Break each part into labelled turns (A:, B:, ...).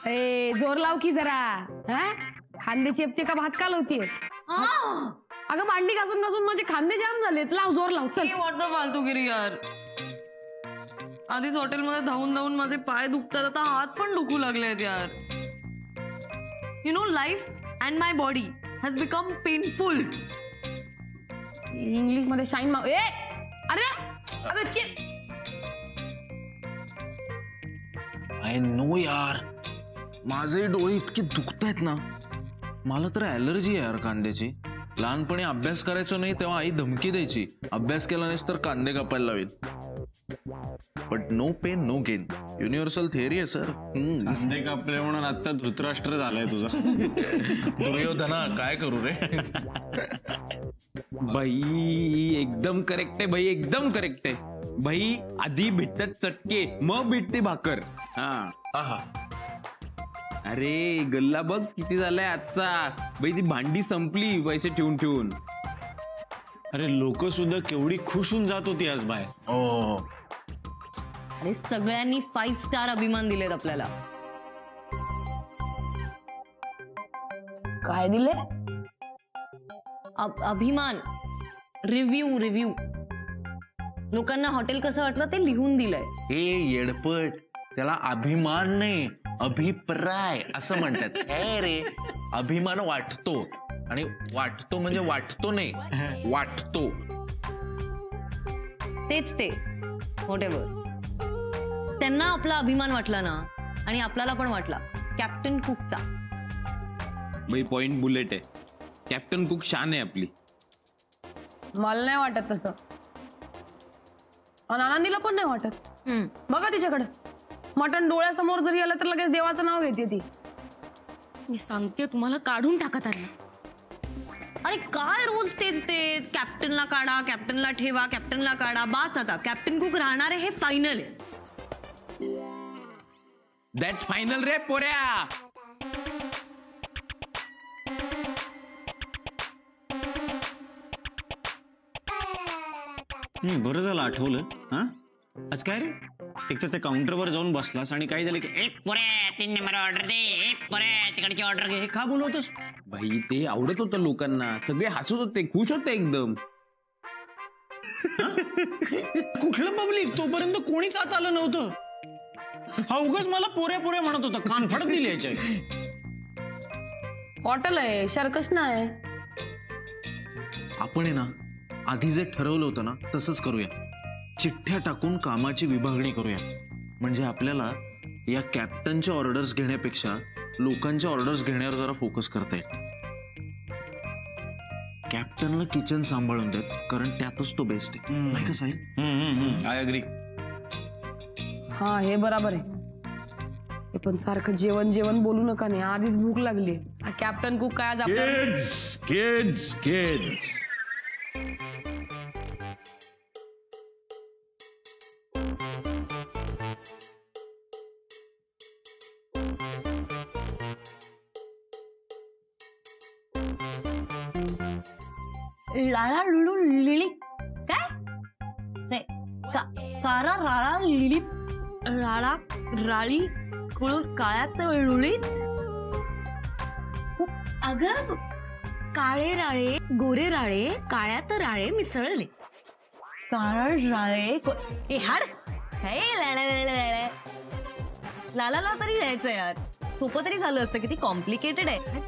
A: ए जोर लाव की जरा. खांदे चेपते का भात कालवतीये? अगं भांडी घासून घासून माझे खांदे जाम झालेत. लाव जोर लाव चल.
B: वाटतं फालतूगिरी यार. आधीच हॉटेलमध्ये धावून धावून माझे पाय दुखतात, आता हात पण दुखू लागले आहेत यार. You know life and my body has become painful.
A: English मध्ये शाईन माव. ए अरे अगं
C: आय नो यार, माझे डोळे इतके दुखतायत ना. मला तर ॲलर्जी आहे यार कांद्याची. लहानपणी अभ्यास करायचो नाही तेव्हा आई धमकी द्यायची, अभ्यास केला नाहीस तर कांदे कापायला लावेल. But no pain no gain, universal theory आहे सर.
D: कांदे कापले म्हणून आता धृतराष्ट्र झालाय तुझा.
C: दुर्योधना काय करू रे.
E: भाई एकदम करेक्ट आहे भाई, एकदम करेक्ट आहे भाई. आधी भेटतात चटके मग भेटते भाकर.
C: हा
E: अरे गल्ला बघ किती झालाय आजचा भाई. ती भांडी संपली पैसे ठेवून ठेवून.
D: अरे लोक सुद्धा केवढी खुश होऊन जात होती आज बाहेर.
C: ओ
B: अरे सगळ्यांनी 5 स्टार अभिमान दिलेत आपल्याला.
A: काय दिले?
B: अभिमान, रिव्ह्यू. लोकांना हॉटेल कसं वाटलं ते लिहून दिलंय.
C: हे येडपट, त्याला अभिमान नाही अभिप्राय असं म्हणतात. हे रे अभिमान वाटतो, आणि वाटतो म्हणजे वाटतो नाही वाटतो.
B: तेच ते व्हॉटेवर. त्यांना आपला अभिमान वाटला ना, आणि आपल्याला पण वाटला कॅप्टन कुकचा.
E: भाई पॉइंट बुलेट आहे. कॅप्टन कुक शान आहे आपली.
A: मला नाही वाटत तसं, आणि आनंदीला पण नाही वाटत. बघा तिच्याकडे, मटण डोळ्यासमोर जरी आलं तर लगेच देवाचं नाव घेते ती.
F: मी सांगते तुम्हाला, काढून टाका त्यांना.
B: अरे काय रोज तेच तेच, कॅप्टनला काढा, कॅप्टनला ठेवा, कॅप्टनला काढा. बास आता, कॅप्टन कुक राहणार आहे हे फायनल आहे.
E: दॅट्स फायनल रे पोऱ्या.
D: बरं झालं आठवलं. हा आज काय रे, एक तर त्या काउंटरवर जाऊन बसलास आणि काय झालं की 1 पोरे 3 नंबर ऑर्डर दे, 1 पोरे तिकडची ऑर्डर घे. हे का बोलवतोस
E: भाई? ते आवडत होतं लोकांना, सगळे हसत होते, खुश होते एकदम.
D: कुठलं पब्लिक? तोपर्यंत कोणीच आत आलं नव्हतं. हा उगाच मला पोऱ्या पोऱ्या म्हणत होता, कान फाडत दिली याच्या.
A: हॉटेल आहे, सर्कस नाही.
C: आपण आहे ना आधी जे ठरवलं होतं ना तसंच करूया. चिठ्ठ्या टाकून कामाची विभागणी करूया. म्हणजे आपल्याला या कॅप्टनच्या ऑर्डर्स घेण्यापेक्षा लोकांच्या ऑर्डर्स घेण्यावर जरा फोकस करता येईल. कॅप्टनला किचन सांभाळून देत, कारण त्यातच तो बेस्ट आहे. नाही का साहेब?
D: I agree.
A: हा हे बरोबर आहे. हे पण सारखं जेवण जेवण बोलू नका नाही, आधीच भूक लागली. कॅप्टन कुक काय आज आपल्याला
G: किड्स
B: लाळा लुळू लिळी काय नाही, कारा राळा लिळी
F: राळा राळी कुळून काळ्यात लुळीत. अगं काळे राळे गोरे राळे काळ्यात राळे मिसळले.
B: काळ राळे ए हाड हे लाला तरी लिहायचं यार. सोपं तरी झालं असतं, किती कॉम्प्लिकेटेड आहे.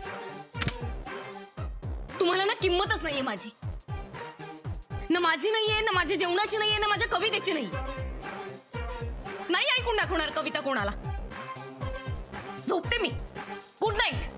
F: तुम्हाला ना किंमतच नाहीये माझी. ना माझी नाहीये, ना माझ्या जेवणाची नाहीये, ना माझ्या कवितेची नाही. नाही ऐकून दाखवणार कविता कोणाला. झोपते मी. Good night.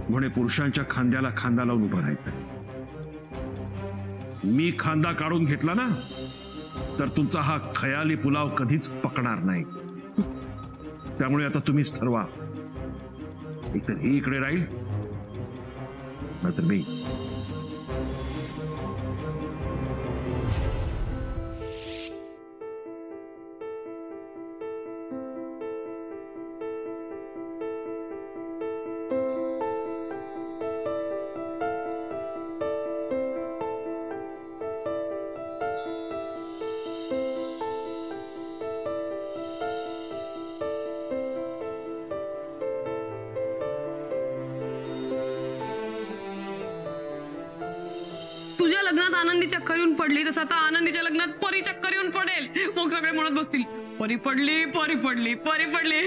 G: म्हणे पुरुषांच्या खांद्याला खांदा लावून उभं राहायचं. मी खांदा काढून घेतला ना तर तुमचा हा खयाली पुलाव कधीच पकणार नाही. त्यामुळे आता तुम्हीच ठरवा, एकतर ही इकडे राहील नाहीतर मी.
A: आनंदी चक्कर येऊन पडली तसं आता आनंदीच्या लग्नात परी चक्कर येऊन पडेल. मग सगळे म्हणत बसतील परी पडली परी पडली परी पडली.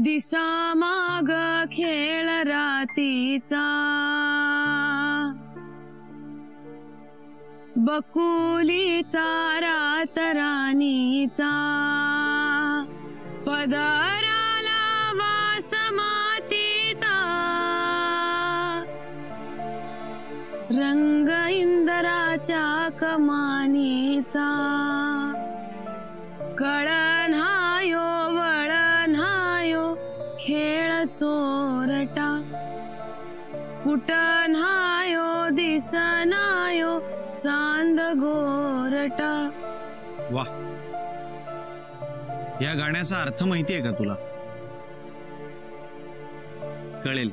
A: दिसा माग खेळ रातीचा बकुलीचा रात राणीचा पदराला वास मातीचा रंग इंदराच्या कमानीचा कळणायो वळणायो खेळ चोरटा कुटणायो दिसनायो चांद गोरटा.
D: वा, या गाण्याचा अर्थ माहिती आहे का तुला? कळेल.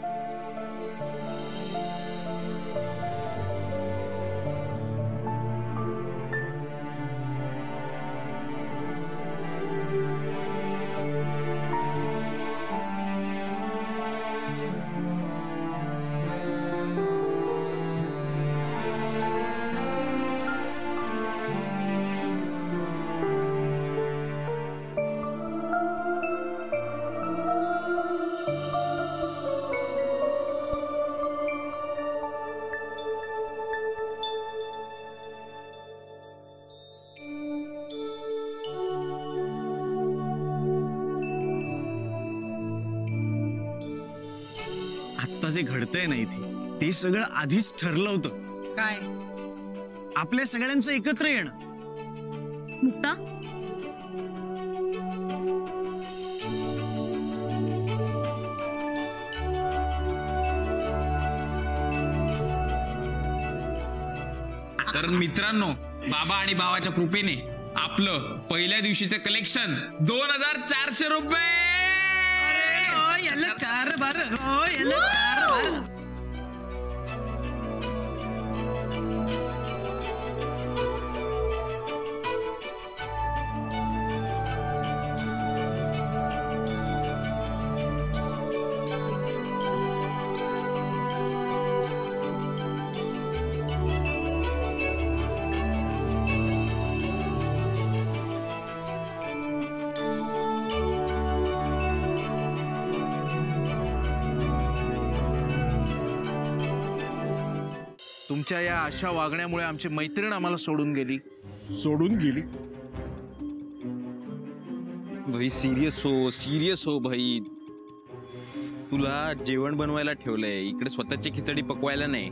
D: आता जे घडतंय ना इथे ते सगळं आधीच ठरलं होतं.
B: काय?
D: आपल्या सगळ्यांचं एकत्र येणं.
F: मुक्ता,
E: तर मित्रांनो, बाबा आणि भावाच्या कृपेने आपलं पहिल्या दिवशीचं कलेक्शन 2400 रुपये.
C: तुमच्या या अशा वागण्यामुळे आमची मैत्रीण आम्हाला सोडून गेली.
E: भाई सिरियस हो भाई. तुला जेवण बनवायला ठेवलंय, इकडे स्वतःची खिचडी पकवायला नाही.